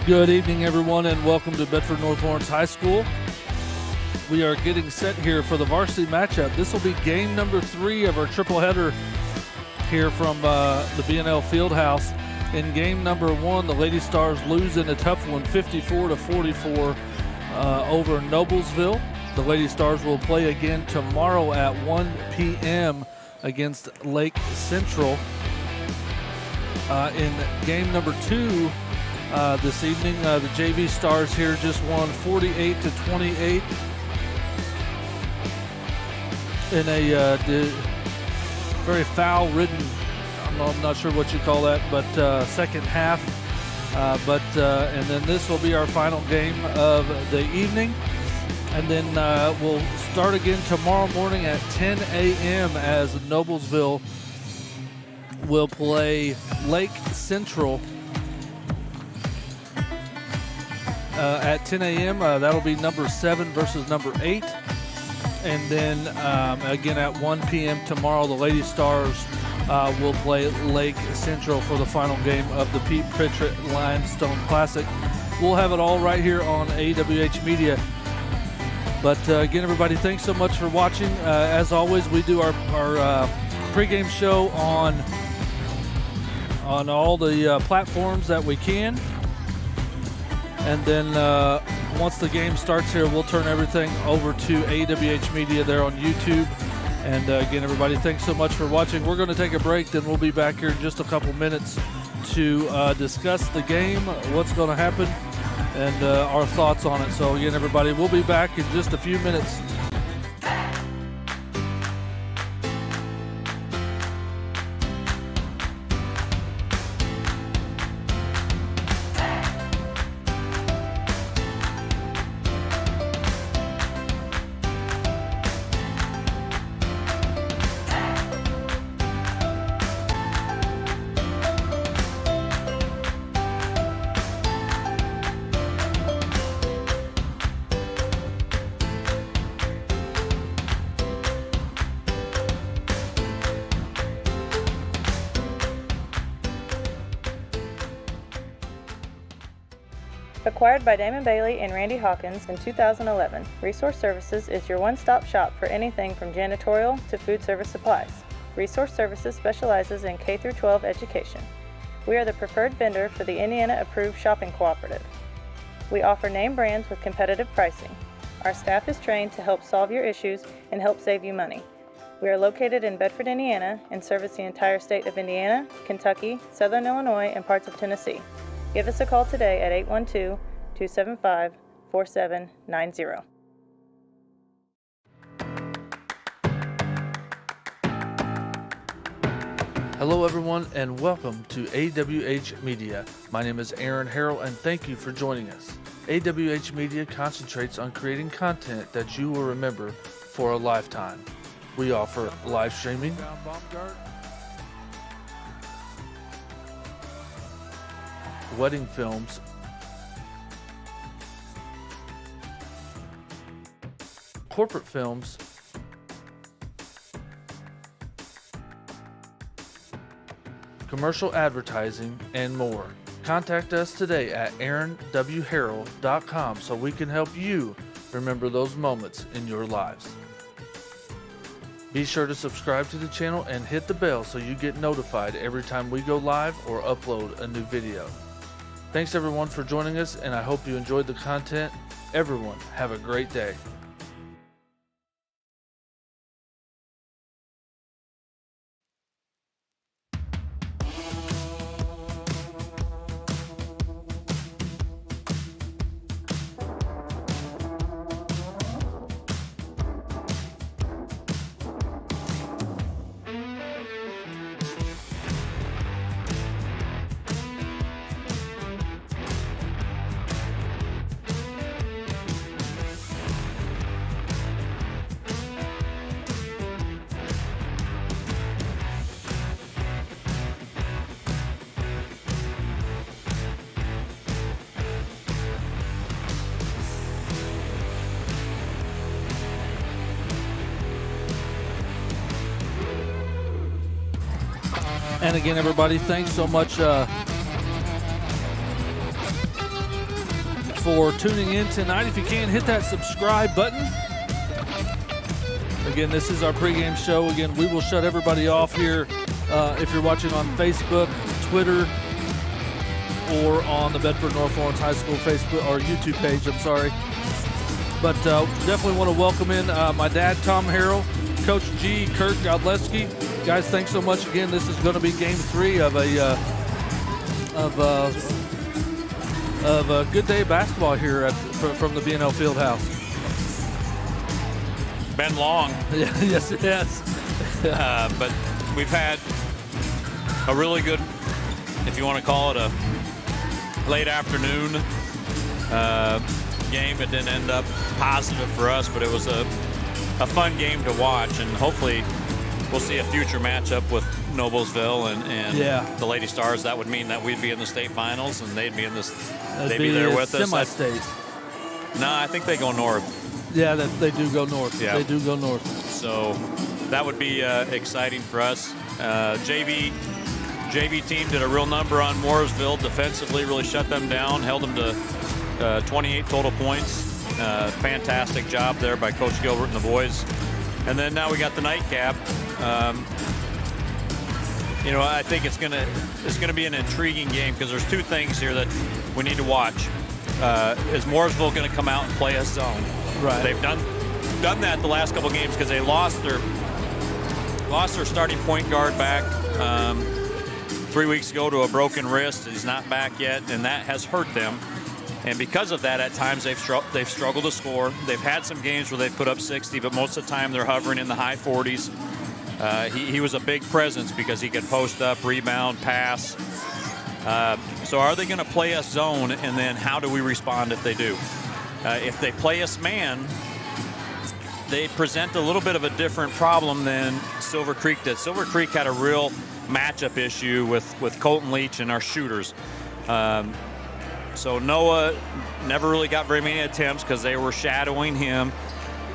Good evening, everyone, and welcome to Bedford North Lawrence High School. We are getting set here for the varsity matchup. This will be game number 3 of our triple header here from the BNL Fieldhouse. In game number 1, the Lady Stars lose in a tough one, 54-44 over Noblesville. The Lady Stars will play again tomorrow at 1 p.m. against Lake Central. In game number 2 this evening, the JV Stars here just won 48-28 in a very foul-ridden, I'm not sure what you call that, but second half. And then this will be our final game of the evening. And then we'll start again tomorrow morning at 10 a.m. as Noblesville will play Lake Central at 10 a.m. That'll be number 7 versus number 8. And then again at 1 p.m. tomorrow, the Lady Stars will play Lake Central for the final game of the Pete Pritchett Limestone Classic. We'll have it all right here on AWH Media. But again, everybody, thanks so much for watching. As always, we do our pregame show on all the platforms that we can. And then once the game starts here, we'll turn everything over to AWH Media there on YouTube. And again, everybody, thanks so much for watching. We're going to take a break, then we'll be back here in just a couple minutes to discuss the game, what's going to happen, and our thoughts on it. So again, everybody, we'll be back in just a few minutes. Acquired by Damon Bailey and Randy Hawkins in 2011, Resource Services is your one-stop shop for anything from janitorial to food service supplies. Resource Services specializes in K-12 education. We are the preferred vendor for the Indiana-approved shopping cooperative. We offer name brands with competitive pricing. Our staff is trained to help solve your issues and help save you money. We are located in Bedford, Indiana, and service the entire state of Indiana, Kentucky, Southern Illinois, and parts of Tennessee. Give us a call today at 812-275-4790. Hello, everyone, and welcome to AWH Media. My name is Aaron Harrell, and thank you for joining us. AWH Media concentrates on creating content that you will remember for a lifetime. We offer live streaming, wedding films, corporate films, commercial advertising, and more. Contact us today at aaronwharrell.com so we can help you remember those moments in your lives. Be sure to subscribe to the channel and hit the bell so you get notified every time we go live or upload a new video. Thanks everyone for joining us, and I hope you enjoyed the content. Everyone, have a great day. And again, everybody, thanks so much for tuning in tonight. If you can, hit that subscribe button. Again, this is our pregame show. Again, we will shut everybody off here if you're watching on Facebook, Twitter, or on the Bedford North Lawrence High School Facebook or YouTube page. I'm sorry. But definitely want to welcome in my dad, Tom Harrell, Coach G, Kurt Godleski. Guys, thanks so much again. This is going to be game 3 of a good day of basketball here from the BNL Fieldhouse. Been long. Yeah, yes, it has. But we've had a really good, if you want to call it a late afternoon game. It didn't end up positive for us, but it was a fun game to watch, and hopefully we'll see a future matchup with Noblesville and the Lady Stars. That would mean that we'd be in the state finals, and they'd be in this. They'd be there with us. Semi-state. No, I think they go north. Yeah, they do go north. Yeah. They do go north. So that would be exciting for us. JV team did a real number on Mooresville defensively, really shut them down, held them to 28 total points. Fantastic job there by Coach Gilbert and the boys. And then now we got the nightcap. I think it's gonna be an intriguing game because there's 2 things here that we need to watch. Is Mooresville going to come out and play a zone? Right. They've done that the last couple games because they lost their starting point guard back 3 weeks ago to a broken wrist. He's not back yet, and that has hurt them. And because of that, at times they've struggled to score. They've had some games where they've put up 60, but most of the time they're hovering in the high 40s. He was a big presence because he could post up, rebound, pass. So are they going to play us zone, and then how do we respond if they do? If they play us man, they present a little bit of a different problem than Silver Creek did. Silver Creek had a real matchup issue with Colton Leach and our shooters. So Noah never really got very many attempts because they were shadowing him.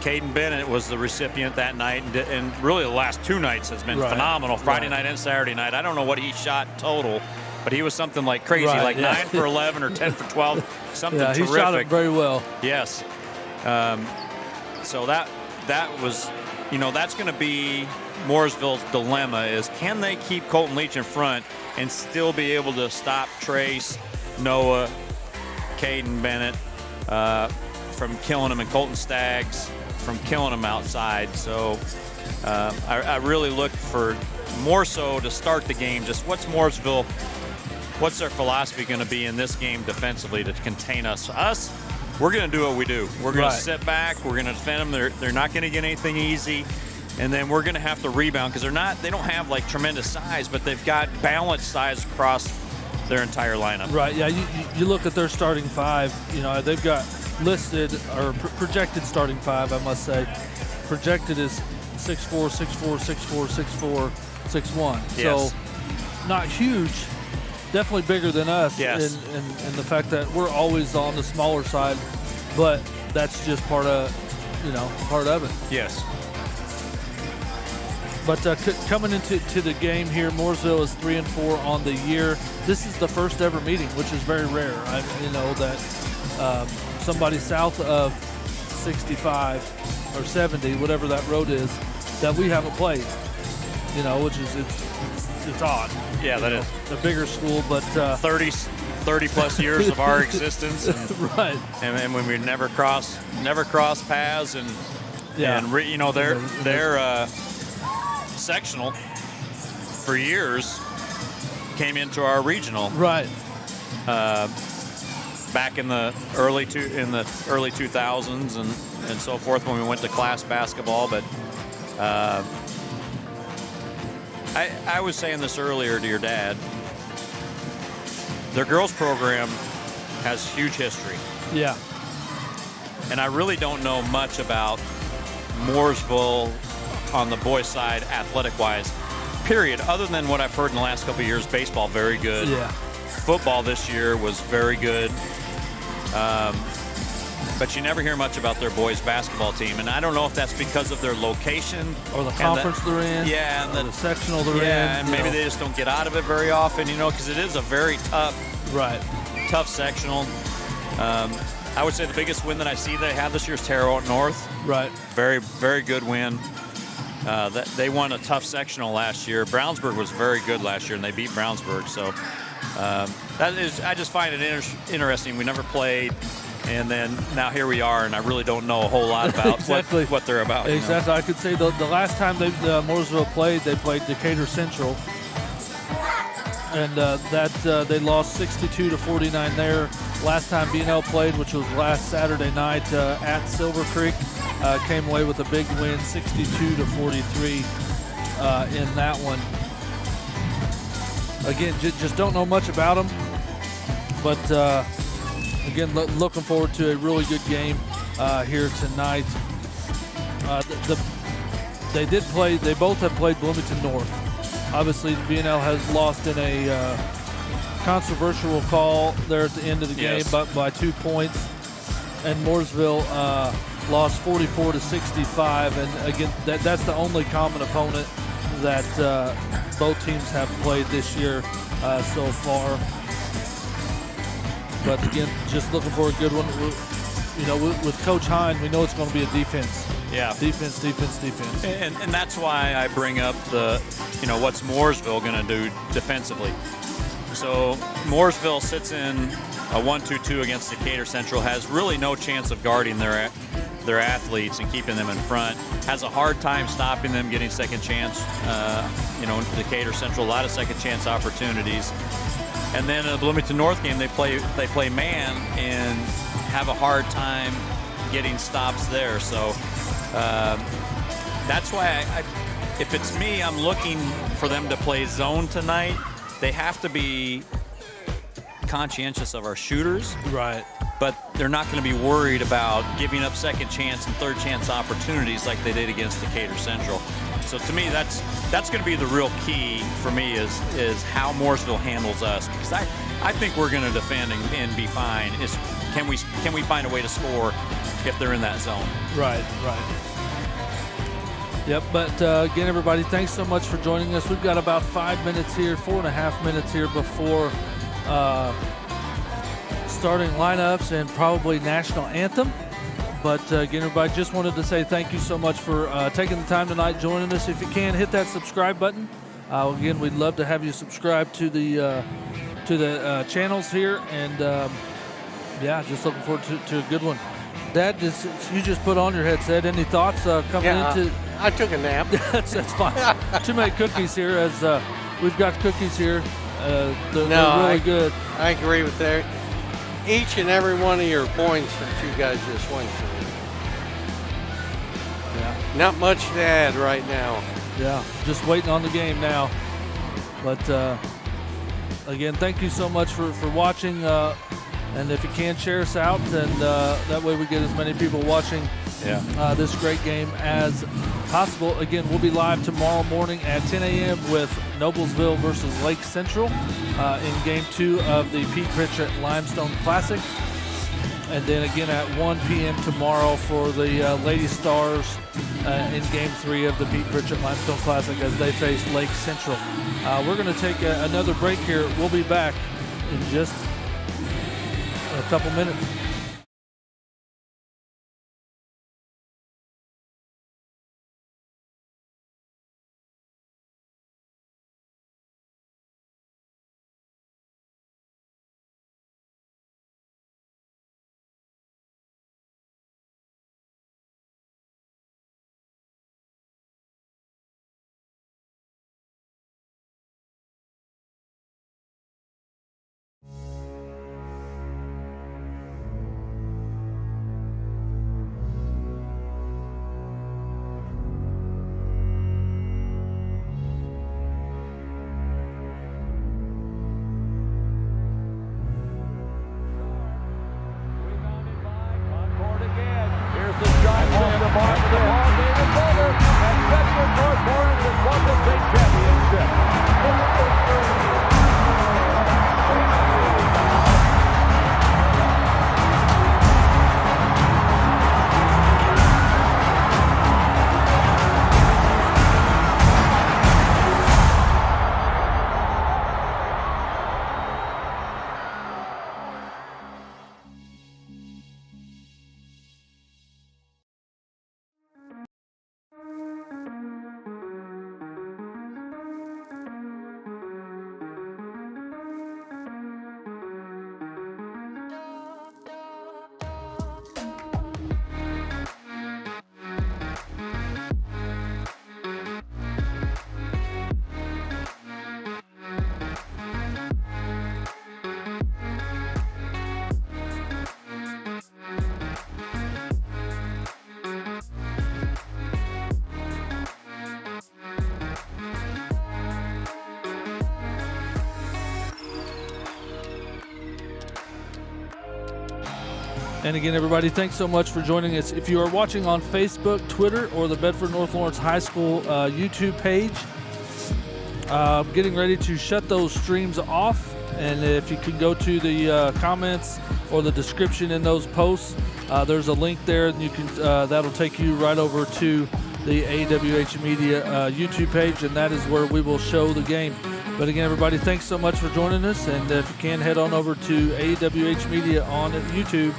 Caden Bennett was the recipient that night, and really the last 2 nights has been phenomenal, Friday night and Saturday night. I don't know what he shot total, but he was something like crazy, 9 for 11 or 10 for 12, something terrific. He shot it very well. Yes. So that was, that's going to be Mooresville's dilemma is can they keep Colton Leach in front and still be able to stop Trace, Noah, Caden Bennett from killing them, and Colton Staggs from killing them outside. So I really look for more so to start the game. Just what's their philosophy going to be in this game defensively to contain us? We're going to do what we do. We're going to sit back. We're going to defend them. They're not going to get anything easy. And then we're going to have to rebound because they don't have like tremendous size, but they've got balanced size across their entire lineup. Right, yeah, you look at their starting 5, they've got listed or projected starting 5, I must say. Projected is 6'4", 6'4", 6'4", 6'4", 6'1". Yes. So not huge, definitely bigger than us. Yes. And the fact that we're always on the smaller side, but that's just part of it. Yes. But coming into the game here, Mooresville is 3-4 on the year. This is the first ever meeting, which is very rare. That somebody south of 65 or 70, whatever that road is, that we haven't played. Which is it's odd. Yeah, that is a bigger school, but 30 plus years of our existence, and, right? And when we never cross paths, and they're sectional for years came into our regional back in the early 2000s and so forth when we went to class basketball. But I was saying this earlier to your dad, their girls program has huge history, and I really don't know much about Mooresville on the boys' side, athletic-wise, period, other than what I've heard in the last couple of years. Baseball, very good. Yeah. Football this year was very good. But you never hear much about their boys' basketball team, and I don't know if that's because of their location. Or the conference they're in. Yeah. And the sectional they're in. Yeah, and maybe they just don't get out of it very often, because it is a very tough sectional. I would say the biggest win that I see they have this year is Terre Haute North. Right. Very, very good win. They won a tough sectional last year. Brownsburg was very good last year, and they beat Brownsburg. So I just find it interesting. We never played, and then now here we are, and I really don't know a whole lot about exactly. what they're about. Exactly. I could say the last time Mooresville played, they played Decatur Central, and they lost 62-49 there. Last time BNL played, which was last Saturday night at Silver Creek, came away with a big win, 62-43 in that one. Again, just don't know much about them, but again, looking forward to a really good game here tonight. They both have played Bloomington North. Obviously, BNL has lost in a controversial call there at the end of the game, but by 2 points, and Mooresville lost 44-65. And again, that's the only common opponent that both teams have played this year so far. But again, just looking for a good one. With Coach Hine, we know it's going to be a defense. Yeah. Defense. And that's why I bring up what's Mooresville going to do defensively. So Mooresville sits in a 1-2-2 against Decatur Central, has really no chance of guarding their athletes and keeping them in front, has a hard time stopping them getting second chance, in Decatur Central, a lot of second chance opportunities. And then in the Bloomington North game, they play man and have a hard time getting stops there. So that's why if it's me, I'm looking for them to play zone tonight. They have to be conscientious of our shooters. Right. But they're not going to be worried about giving up second chance and third chance opportunities like they did against Decatur Central. So to me, that's going to be the real key for me is how Mooresville handles us, because I think we're going to defend and be fine. Can we find a way to score if they're in that zone? Right. Yep, but again, everybody, thanks so much for joining us. We've got about 5 minutes here, 4.5 minutes here before starting lineups and probably national anthem. But again, everybody, just wanted to say thank you so much for taking the time tonight, joining us. If you can, hit that subscribe button. Again, we'd love to have you subscribe to the channels here, and just looking forward to a good one. Dad, you just put on your headset. Any thoughts coming into? I took a nap. that's fine. Too many cookies here, as we've got cookies here. They're really good. I agree with that. Each and every one of your points that you guys just went through. Yeah. Not much to add right now. Yeah, just waiting on the game now. But again, thank you so much for watching. And if you can, share us out, and that way we get as many people watching this great game as possible. Again, we'll be live tomorrow morning at 10 a.m. with Noblesville versus Lake Central in Game 2 of the Pete Pritchett Limestone Classic. And then again at 1 p.m. tomorrow for the Lady Stars in Game 3 of the Pete Pritchett Limestone Classic as they face Lake Central. We're going to take another break here. We'll be back in just a couple minutes. And again, everybody, thanks so much for joining us. If you are watching on Facebook, Twitter, or the Bedford North Lawrence High School YouTube page, getting ready to shut those streams off. And if you can go to the comments or the description in those posts, there's a link there, and you can that'll take you right over to the AWH Media YouTube page, and that is where we will show the game. But again, everybody, thanks so much for joining us, and if you can, head on over to AWH Media on YouTube